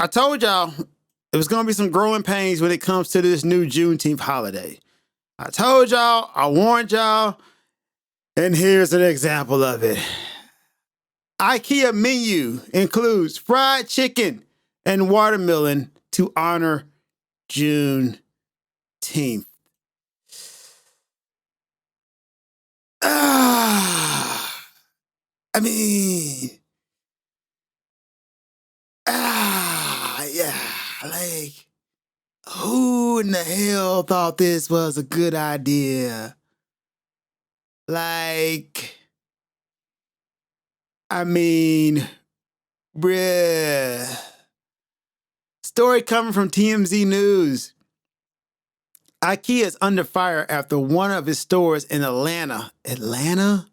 I told y'all it was going to be some growing pains when it comes to this new Juneteenth holiday. I told y'all, I warned y'all, and here's an example of it. IKEA menu includes fried chicken and watermelon to honor Juneteenth. I mean, yeah, like, who in the hell thought this was a good idea? Like, I mean, bruh. Story coming from TMZ News. IKEA is under fire after one of its stores in Atlanta. Atlanta?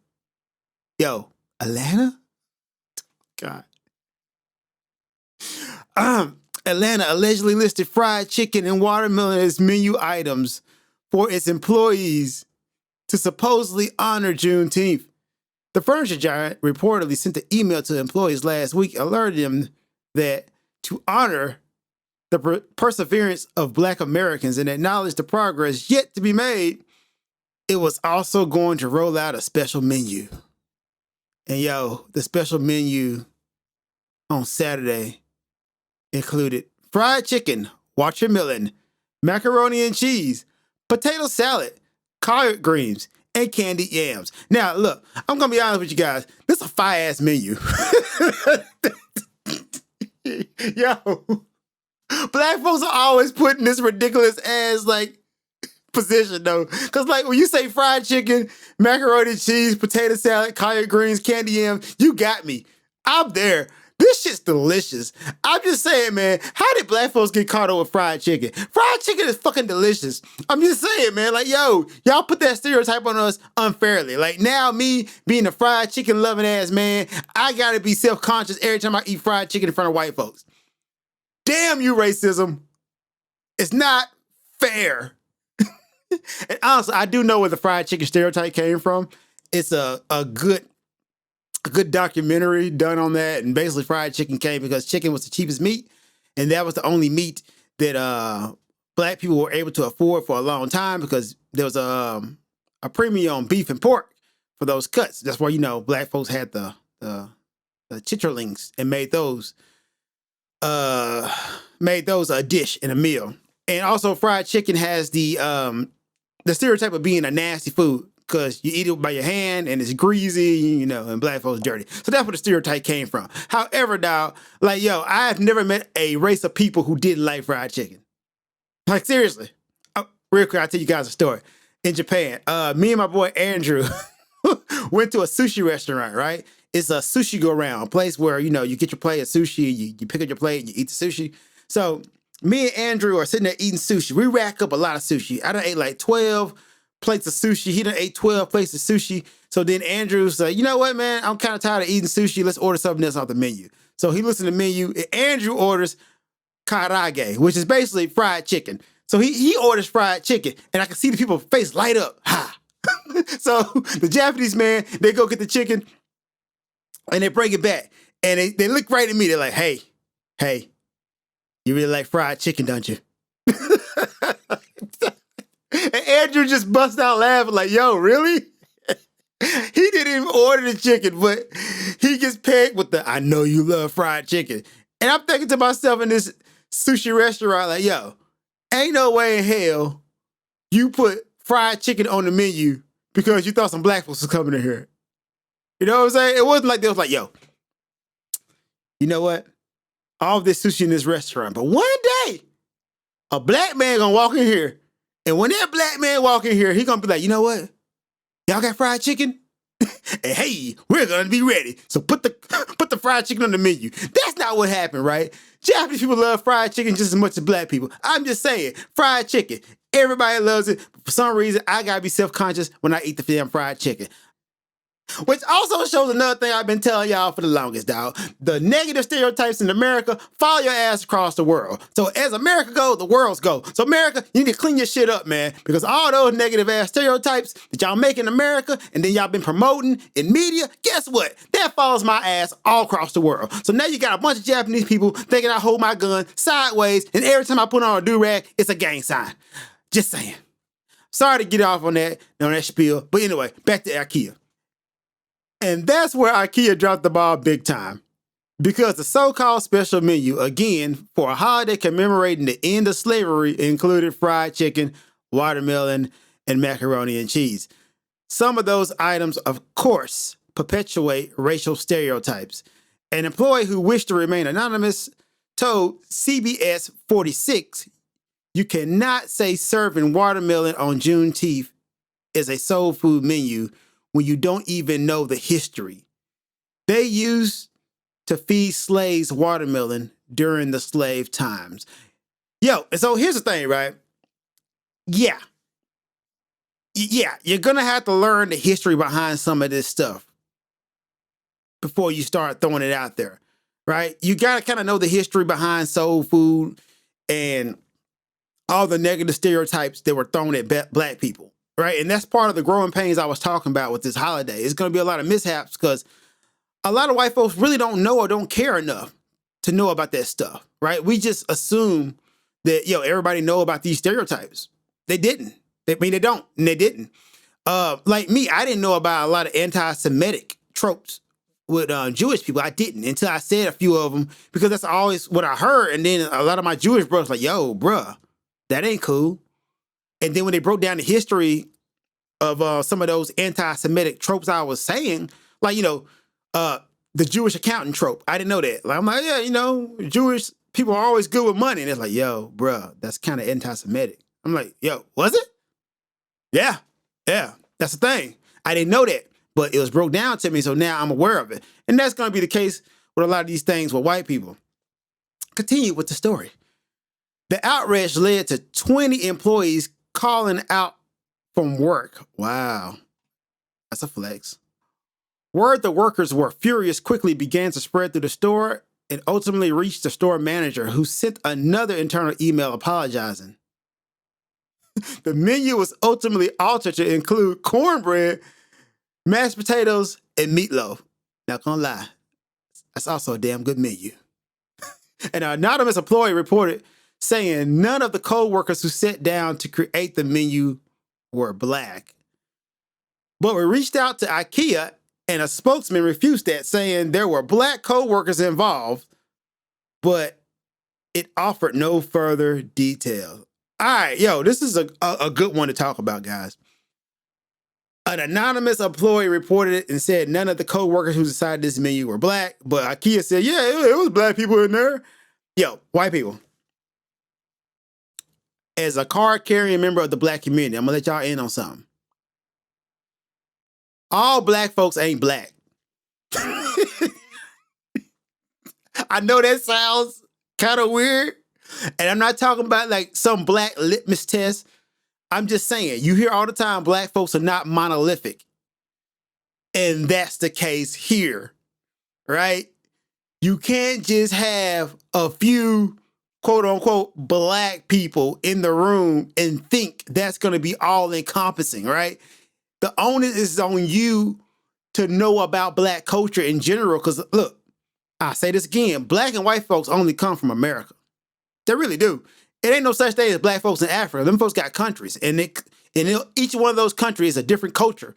Yo, Atlanta? God. Atlanta allegedly listed fried chicken and watermelon as menu items for its employees to supposedly honor Juneteenth. The furniture giant reportedly sent an email to employees last week alerting them that to honor the perseverance of Black Americans and acknowledge the progress yet to be made, it was also going to roll out a special menu. And yo, the special menu on Saturday included fried chicken, watermelon, macaroni and cheese, potato salad, collard greens, and candied yams. Now, look, I'm going to be honest with you guys. This is a fire-ass menu. Yo, Black folks are always put in this ridiculous ass, like, position, though. Because, like, when you say fried chicken, macaroni and cheese, potato salad, collard greens, candy yams, you got me. I'm there. This shit's delicious. I'm just saying, man, how did Black folks get caught up with fried chicken? Fried chicken is fucking delicious. I'm just saying, man, like, yo, y'all put that stereotype on us unfairly. Like, now me being a fried chicken loving ass man, I gotta be self-conscious every time I eat fried chicken in front of white folks. Damn you, racism. It's not fair. And honestly, I do know where the fried chicken stereotype came from. It's a good documentary done on that, and basically fried chicken came because chicken was the cheapest meat, and that was the only meat that Black people were able to afford for a long time because there was a premium on beef and pork for those cuts. That's why, you know, Black folks had the chitterlings and made those a dish in a meal. And also fried chicken has the stereotype of being a nasty food because you eat it by your hand and it's greasy, you know, and Black folks dirty. So that's where the stereotype came from. However, dog, like, yo, I've never met a race of people who didn't like fried chicken. Like, seriously. Real quick, I'll tell you guys a story. In Japan, me and my boy Andrew went to a sushi restaurant, right? It's a sushi go-round, a place where, you know, you get your plate of sushi, you pick up your plate, and you eat the sushi. So me and Andrew are sitting there eating sushi. We rack up a lot of sushi. I done ate like 12 plates of sushi. He done ate 12 plates of sushi. So then Andrew's like, you know what, man? I'm kind of tired of eating sushi. Let's order something else off the menu. So he looks at the menu, and Andrew orders karage, which is basically fried chicken. So he orders fried chicken, and I can see the people's face light up. Ha! So the Japanese man, they go get the chicken, and they bring it back. And they look right at me. They're like, hey, you really like fried chicken, don't you? And Andrew just busts out laughing like, yo, really? He didn't even order the chicken, but he gets pegged with the, I know you love fried chicken. And I'm thinking to myself in this sushi restaurant like, yo, ain't no way in hell you put fried chicken on the menu because you thought some Black folks was coming in here. You know what I'm saying? It wasn't like they was like, yo, you know what? All of this sushi in this restaurant, but one day, a Black man gonna walk in here, and when that Black man walk in here, he gonna be like, you know what? Y'all got fried chicken? And hey, we're gonna be ready. So put the fried chicken on the menu. That's not what happened, right? Japanese people love fried chicken just as much as Black people. I'm just saying, fried chicken. Everybody loves it. But for some reason, I gotta be self-conscious when I eat the damn fried chicken. Which also shows another thing I've been telling y'all for the longest, dog. The negative stereotypes in America follow your ass across the world. So as America goes, the world's go. So America, you need to clean your shit up, man. Because all those negative ass stereotypes that y'all make in America and then y'all been promoting in media, guess what? That follows my ass all across the world. So now you got a bunch of Japanese people thinking I hold my gun sideways, and every time I put on a do-rag, it's a gang sign. Just saying. Sorry to get off on that spiel. But anyway, back to IKEA. And that's where IKEA dropped the ball big time. Because the so-called special menu, again, for a holiday commemorating the end of slavery, included fried chicken, watermelon, and macaroni and cheese. Some of those items, of course, perpetuate racial stereotypes. An employee who wished to remain anonymous told CBS 46, "You cannot say serving watermelon on Juneteenth is a soul food menu when you don't even know the history. They used to feed slaves watermelon during the slave times." Yo, and so here's the thing, right? Yeah, you're gonna have to learn the history behind some of this stuff before you start throwing it out there, right? You gotta kind of know the history behind soul food and all the negative stereotypes that were thrown at black people. Right. And that's part of the growing pains I was talking about with this holiday. It's going to be a lot of mishaps because a lot of white folks really don't know or don't care enough to know about that stuff. Right. We just assume that, everybody know about these stereotypes. They didn't. They don't. And they didn't. Like me, I didn't know about a lot of anti-Semitic tropes with Jewish people. I didn't until I said a few of them because that's always what I heard. And then a lot of my Jewish brothers like, yo, bruh, that ain't cool. And then when they broke down the history of some of those anti-Semitic tropes I was saying, like, the Jewish accountant trope, I didn't know that. Like, I'm like, yeah, Jewish people are always good with money. And it's like, yo, bruh, that's kind of anti-Semitic. I'm like, yo, was it? Yeah, that's the thing. I didn't know that, but it was broke down to me, so now I'm aware of it. And that's going to be the case with a lot of these things with white people. Continue with the story. The outrage led to 20 employees calling out from work. Wow. That's a flex. Word the workers were furious quickly began to spread through the store and ultimately reached the store manager, who sent another internal email apologizing. The menu was ultimately altered to include cornbread, mashed potatoes, and meatloaf. Not gonna lie, that's also a damn good menu. An anonymous employee reported saying none of the co-workers who sat down to create the menu were black. But we reached out to IKEA and a spokesman refused that, saying there were black co-workers involved, but it offered no further detail. All right, this is a good one to talk about, guys. An anonymous employee reported it and said none of the co-workers who decided this menu were black, but IKEA said, yeah, it was black people in there. White people. As a card-carrying member of the black community, I'm going to let y'all in on something. All black folks ain't black. I know that sounds kind of weird, and I'm not talking about like some black litmus test. I'm just saying, you hear all the time black folks are not monolithic. And that's the case here, right? You can't just have a few quote unquote black people in the room and think that's going to be all encompassing, right? The onus is on you to know about black culture in general. Because look, I say this again, black and white folks only come from America. They really do. It ain't no such thing as black folks in Africa. Them folks got countries, and each one of those countries is a different culture.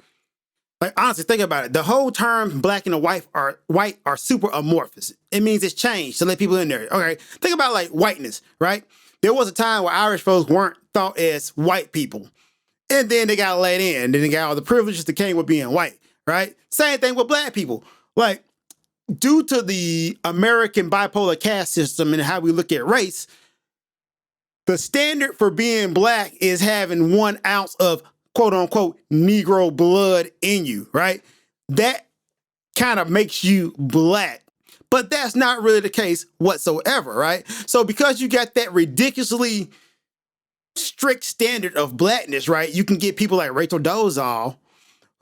Like, honestly, think about it. The whole term black and white are super amorphous. It means it's changed to let people in there. Okay, think about like whiteness, right? There was a time where Irish folks weren't thought as white people, and then they got let in. Then they got all the privileges that came with being white, right? Same thing with black people. Like, due to the American bipolar caste system and how we look at race, the standard for being black is having 1 ounce of quote unquote Negro blood in you, right? That kind of makes you black. But that's not really the case whatsoever, right? So because you got that ridiculously strict standard of blackness, right? You can get people like Rachel Dolezal,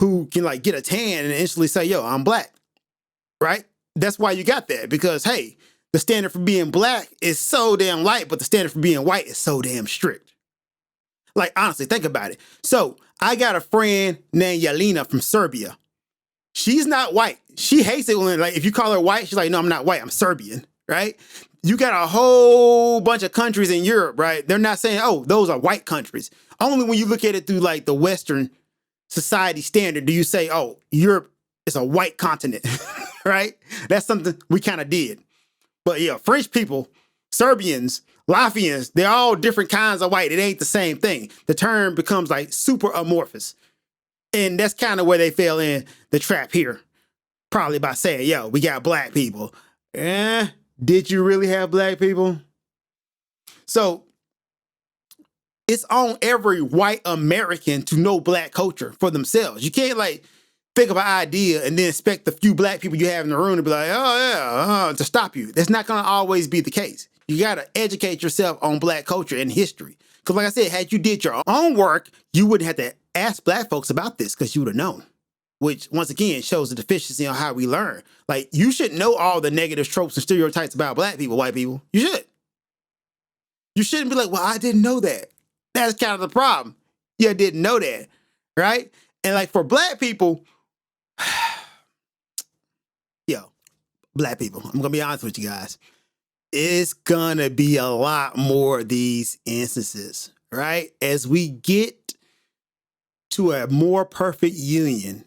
who can like get a tan and instantly say, yo, I'm black, right? That's why you got that, because hey, the standard for being black is so damn light, but the standard for being white is so damn strict. Like, honestly, think about it. So I got a friend named Yelena from Serbia. She's not white. She hates it when, like, if you call her white, she's like, no, I'm not white, I'm Serbian, right? You got a whole bunch of countries in Europe, right? They're not saying, oh, those are white countries. Only when you look at it through like the Western society standard do you say, oh, Europe is a white continent, right? That's something we kind of did. But yeah, French people, Serbians, Latvians, they're all different kinds of white. It ain't the same thing. The term becomes like super amorphous. And that's kind of where they fell in the trap here. Probably by saying, yo, we got black people. Did you really have black people? So it's on every white American to know black culture for themselves. You can't like think of an idea and then expect the few black people you have in the room to be like, oh yeah, to stop you. That's not going to always be the case. You got to educate yourself on black culture and history. Because like I said, had you did your own work, you wouldn't have to ask black folks about this because you would have known. Which, once again, shows the deficiency on how we learn. Like, you should know all the negative tropes and stereotypes about black people, white people. You should. You shouldn't be like, well, I didn't know that. That's kind of the problem. You didn't know that, right? And like for black people, yo, black people, I'm going to be honest with you guys. It's going to be a lot more of these instances, right? As we get to a more perfect union,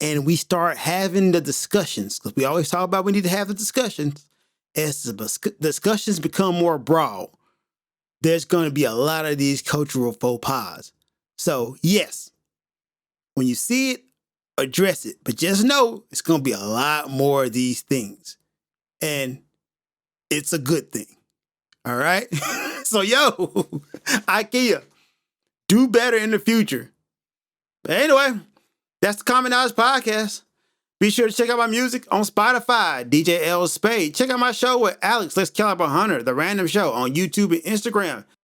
and we start having the discussions, because we always talk about we need to have the discussions. As the discussions become more broad, there's going to be a lot of these cultural faux pas. So, yes, when you see it, address it. But just know it's going to be a lot more of these things. And it's a good thing. All right? So, yo, IKEA, do better in the future. But anyway, that's the Common Knowledge Podcast. Be sure to check out my music on Spotify, DJ L-Spade. Check out my show with Alex, Let's Caliber Hunter, The Random Show on YouTube and Instagram.